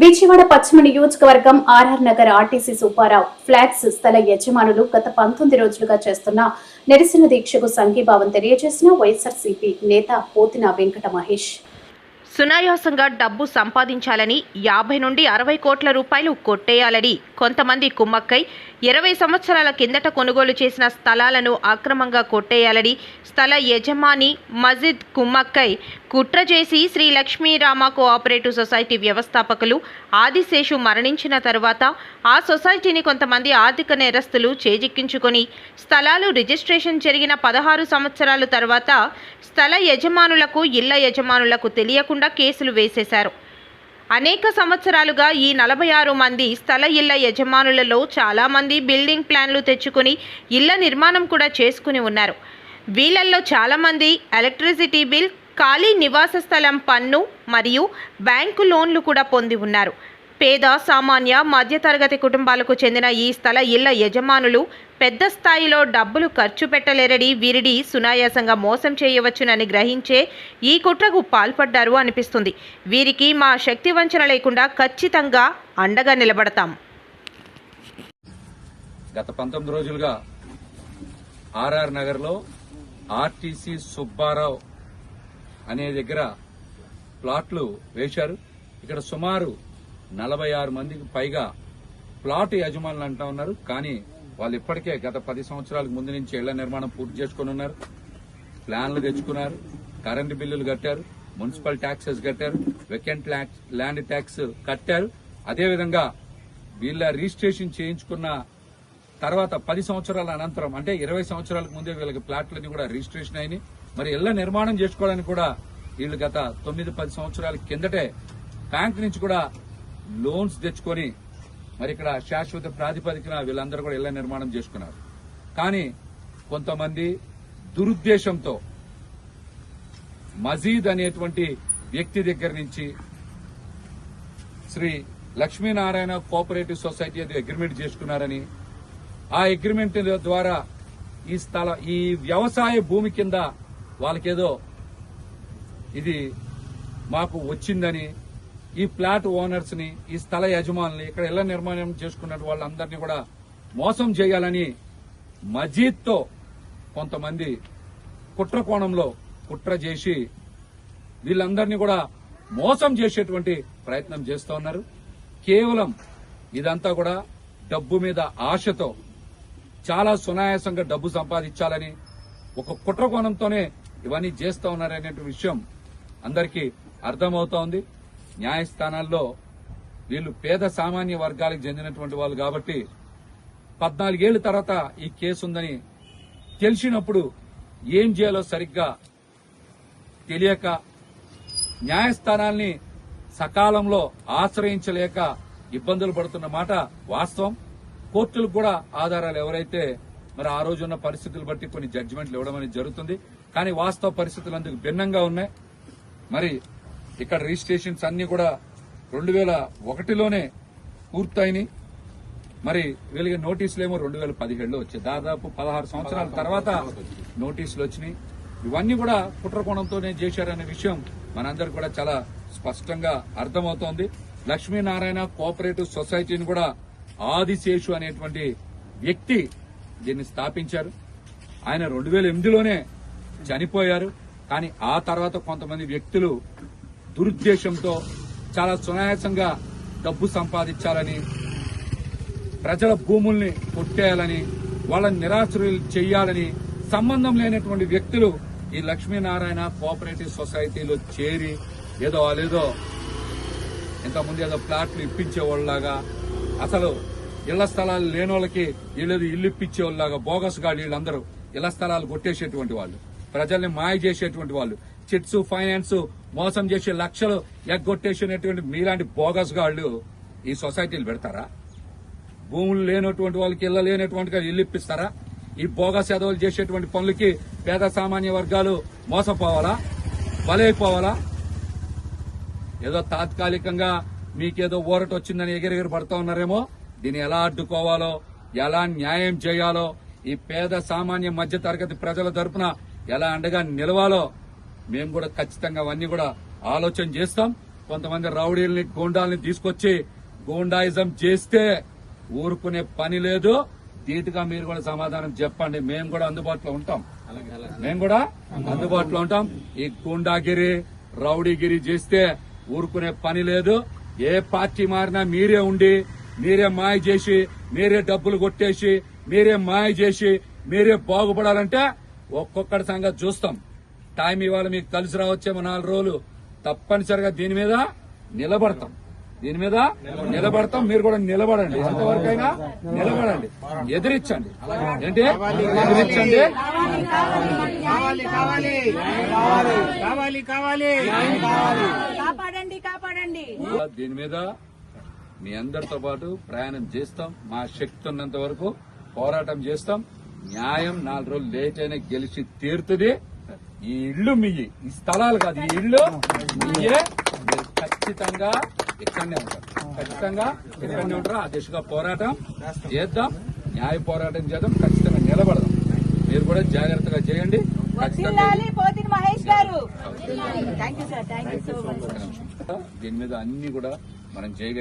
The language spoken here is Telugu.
విజయవాడ పశ్చిమ నియోజకవర్గం RR Nagar RTC Subbarao flats స్థల యజమానులు గత 19 రోజులుగా చేస్తున్న నిరసన దీక్షకు సంఘీభావం తెలియజేసిన వైఎస్ఆర్సీపీ నేత పోతిన వెంకట మహేష్. సునాయాసంగా డబ్బు సంపాదించాలని 50 నుండి 60 కోట్ల రూపాయలు కొట్టేయాలని కొంతమంది కుమ్మక్కై 20 సంవత్సరాల కిందట కొనుగోలు చేసిన స్థలాలను అక్రమంగా కొట్టేయాలని స్థల యజమాని మజిద్ కుమ్మక్కై కుట్ర చేసి శ్రీ లక్ష్మీరామ కోఆపరేటివ్ సొసైటీ వ్యవస్థాపకులు ఆదిశేషు మరణించిన తరువాత ఆ సొసైటీని కొంతమంది ఆర్థిక నేరస్తులు చేజిక్కించుకొని స్థలాలు రిజిస్ట్రేషన్ జరిగిన 16 సంవత్సరాల తర్వాత స్థల యజమానులకు ఇళ్ల యజమానులకు తెలియకుండా కేసులు వేసేశారు. అనేక సంవత్సరాలుగా ఈ 46 మంది స్థల ఇళ్ల యజమానులలో చాలామంది బిల్డింగ్ ప్లాన్లు తెచ్చుకుని ఇళ్ల నిర్మాణం కూడా చేసుకుని ఉన్నారు. వీళ్ళల్లో చాలామంది ఎలక్ట్రిసిటీ బిల్, ఖాళీ నివాస స్థలం పన్ను మరియు బ్యాంకు లోన్లు కూడా పొంది ఉన్నారు. పేద, సామాన్య, మధ్యతరగతి కుటుంబాలకు చెందిన ఈ స్థల ఇళ్ల యజమానులు పెద్ద స్థాయిలో డబ్బులు ఖర్చు పెట్టలేరని వీరిని సునాయాసంగా మోసం చేయవచ్చునని గ్రహించే ఈ కుట్రకు పాల్పడ్డారు అనిపిస్తుంది. వీరికి మా శక్తి వంచన లేకుండా ఖచ్చితంగా అండగా నిలబడతాం. గత 19 రోజులుగా ఆర్ఆర్ నగర్లో ఆర్టీసీ సుబ్బారావు అనే దగ్గర ప్లాట్లు వేశారు. ఇక్కడ సుమారు 46 మందికి పైగా ప్లాట్ యజమానులు అంటా ఉన్నారు. కానీ వాళ్ళు ఇప్పటికే గత 10 సంవత్సరాలకు ముందు నుంచి ఇళ్ల నిర్మాణం పూర్తి చేసుకుని ఉన్నారు. ప్లాన్లు తెచ్చుకున్నారు, కరెంటు బిల్లులు కట్టారు, మున్సిపల్ ట్యాక్సెస్ కట్టారు, వెకెంట్ ల్యాండ్ ట్యాక్స్ కట్టారు. అదేవిధంగా వీళ్ళ రిజిస్ట్రేషన్ చేయించుకున్న తర్వాత 10 సంవత్సరాల అనంతరం అంటే 20 సంవత్సరాలకు ముందే వీళ్ళకి ప్లాట్లన్నీ కూడా రిజిస్ట్రేషన్ అయినాయి. మరి ఇళ్ల నిర్మాణం చేసుకోవడానికి కూడా వీళ్ళు గత 9-10 సంవత్సరాల కిందటే బ్యాంక్ నుంచి కూడా లోన్స్ తెచ్చుకొని మరి ఇక్కడ శాశ్వత ప్రాతిపదికన వీళ్ళందరూ కూడా ఇళ్ల నిర్మాణం చేసుకున్నారు. కానీ కొంతమంది దురుద్దేశంతో మజీద్ అనేటువంటి వ్యక్తి దగ్గర నుంచి శ్రీ లక్ష్మీనారాయణ కోఆపరేటివ్ సొసైటీ అది అగ్రిమెంట్ చేసుకున్నారని, ఆ అగ్రిమెంట్ ద్వారా ఈ వ్యవసాయ భూమి కింద వాళ్ళకేదో ఇది మాకు వచ్చిందని ఈ ప్లాట్ ఓనర్స్ ని, ఈ స్థల యజమానుల్ని, ఇక్కడ ఇళ్ల నిర్మాణం చేసుకున్న వాళ్ళందరినీ కూడా మోసం చేయాలని మజీద్ తో కొంతమంది కుట్ర కోణంలో కుట్ర చేసి వీళ్ళందరినీ కూడా మోసం చేసేటువంటి ప్రయత్నం చేస్తూ ఉన్నారు. కేవలం ఇదంతా కూడా డబ్బు మీద ఆశతో చాలా సునాయాసంగా డబ్బు సంపాదించాలని ఒక కుట్ర కోణంతోనే ఇవన్నీ చేస్తూ ఉన్నారనే విషయం అందరికీ అర్థమవుతోంది. న్యాయస్థానాల్లో వీళ్ళు పేద సామాన్య వర్గాలకు చెందినటువంటి వాళ్ళు కాబట్టి 14 ఏళ్ల తర్వాత ఈ కేసు ఉందని తెలిసినప్పుడు ఏం చేయాలో సరిగ్గా తెలియక న్యాయస్థానాల్ని సకాలంలో ఆశ్రయించలేక ఇబ్బందులు పడుతున్న మాట వాస్తవం. కోర్టులకు కూడా ఆధారాలు ఎవరైతే మరి ఆ రోజున్న పరిస్థితులు బట్టి కొన్ని జడ్జిమెంట్లు ఇవ్వడం అనేది జరుగుతుంది. కానీ వాస్తవ పరిస్థితులు అందుకు భిన్నంగా ఉన్నాయి. మరి ఇక్కడ రిజిస్ట్రేషన్స్ అన్ని కూడా 2001లోనే పూర్తయినాయి. మరి వీళ్ళకి నోటీసులేమో 2017లో వచ్చాయి. దాదాపు 16 సంవత్సరాల తర్వాత నోటీసులు వచ్చినాయి. ఇవన్నీ కూడా కుట్ర కోణంతోనే చేశారనే విషయం మనందరికి కూడా చాలా స్పష్టంగా అర్థమవుతోంది. లక్ష్మీనారాయణ కోఆపరేటివ్ సొసైటీని కూడా ఆదిశేషు అనేటువంటి వ్యక్తి దీన్ని స్థాపించారు. ఆయన 2008లోనే చనిపోయారు. కానీ ఆ తర్వాత కొంతమంది వ్యక్తులు దురుద్దేశంతో చాలా సునాయాసంగా డబ్బు సంపాదించాలని, ప్రజల భూముల్ని కొట్టేయాలని, వాళ్ళని నిరాశ్రయులు చేయాలని సంబంధం లేనటువంటి వ్యక్తులు ఈ లక్ష్మీనారాయణ కోఆపరేటివ్ సొసైటీలో చేరి వాళ్ళేదో ఇంతకుముందు ఏదో ప్లాట్లు ఇప్పించేవాళ్ళలాగా, అసలు ఇళ్ల స్థలాలు లేని వాళ్ళకి వీళ్ళేదో ఇల్లు ఇప్పించేవాళ్ళలాగా బోగస్ గా వీళ్ళందరూ ఇళ్ల స్థలాలు కొట్టేసేటువంటి వాళ్ళు, ప్రజల్ని మాయ చేసేటువంటి వాళ్ళు, చిట్స్ ఫైనాన్స్ మోసం చేసే లక్షలు ఎగ్గొట్టేసినటువంటి మీలాంటి బోగస్ గాళ్లు ఈ సొసైటీలు పెడతారా? భూములు లేనటువంటి వాళ్ళకి ఇళ్ల లేనటువంటి ఇల్లు ఇప్పిస్తారా? ఈ బోగస్ ఎదవలు చేసేటువంటి పనులకి పేద సామాన్య వర్గాలు మోసపోవాలా, బలైపోవాలా? ఏదో తాత్కాలికంగా మీకేదో ఊరట వచ్చిందని ఎగిరెగిరి పడుతూ ఉన్నారేమో. దీన్ని ఎలా అడ్డుకోవాలో, ఎలా న్యాయం చేయాలో, ఈ పేద సామాన్య మధ్య తరగతి ప్రజల తరపున ఎలా అండగా నిలవాలో మేము కూడా ఖచ్చితంగా అవన్నీ కూడా ఆలోచన చేస్తాం. కొంతమంది రౌడీల్ని గూండాల్ని తీసుకొచ్చి గూండాయిజం చేస్తే ఊరుకునే పని లేదు. ధీటుగా మీరు కూడా సమాధానం చెప్పండి. మేము కూడా అందుబాటులో ఉంటాం. ఈ గూండాగిరి రౌడీగిరి చేస్తే ఊరుకునే పని లేదు. ఏ పార్టీ మారినా మీరే ఉండి మీరే మాయ చేసి మీరే డబ్బులు కొట్టేసి మీరే మాయ చేసి మీరే బాగుపడాలంటే ఒక్కొక్కటి సంగతి చూస్తాం. టైం ఇవాళ మీకు కలిసి రావచ్చేమో 4 రోజులు. తప్పనిసరిగా దీని మీద నిలబడతాం. మీరు కూడా నిలబడండి. ఎంతవరకైనా నిలబడండి. ఎదిరించండి. ఏంటి ఎదిరించండి. దీని మీద మీ అందరితో పాటు ప్రయాణం చేస్తాం. మా శక్తి ఉన్నంత వరకు పోరాటం చేస్తాం. న్యాయం 4 రోజులు లేట్ అయినా గెలిచి తీరుతుంది. ఈ ఇళ్లు మీయి, ఈ స్థలాలు కాదు, ఈ ఇళ్లు మీయే. మీరు ఖచ్చితంగా ఇక్కడనే ఉంటారు. ఆ దిశగా పోరాటం చేద్దాం. న్యాయ పోరాటం చేద్దాం. ఖచ్చితంగా నిలబడదాం. మీరు కూడా జాగ్రత్తగా చేయండి. దీని మీద అన్ని కూడా మనం చేయగలిగే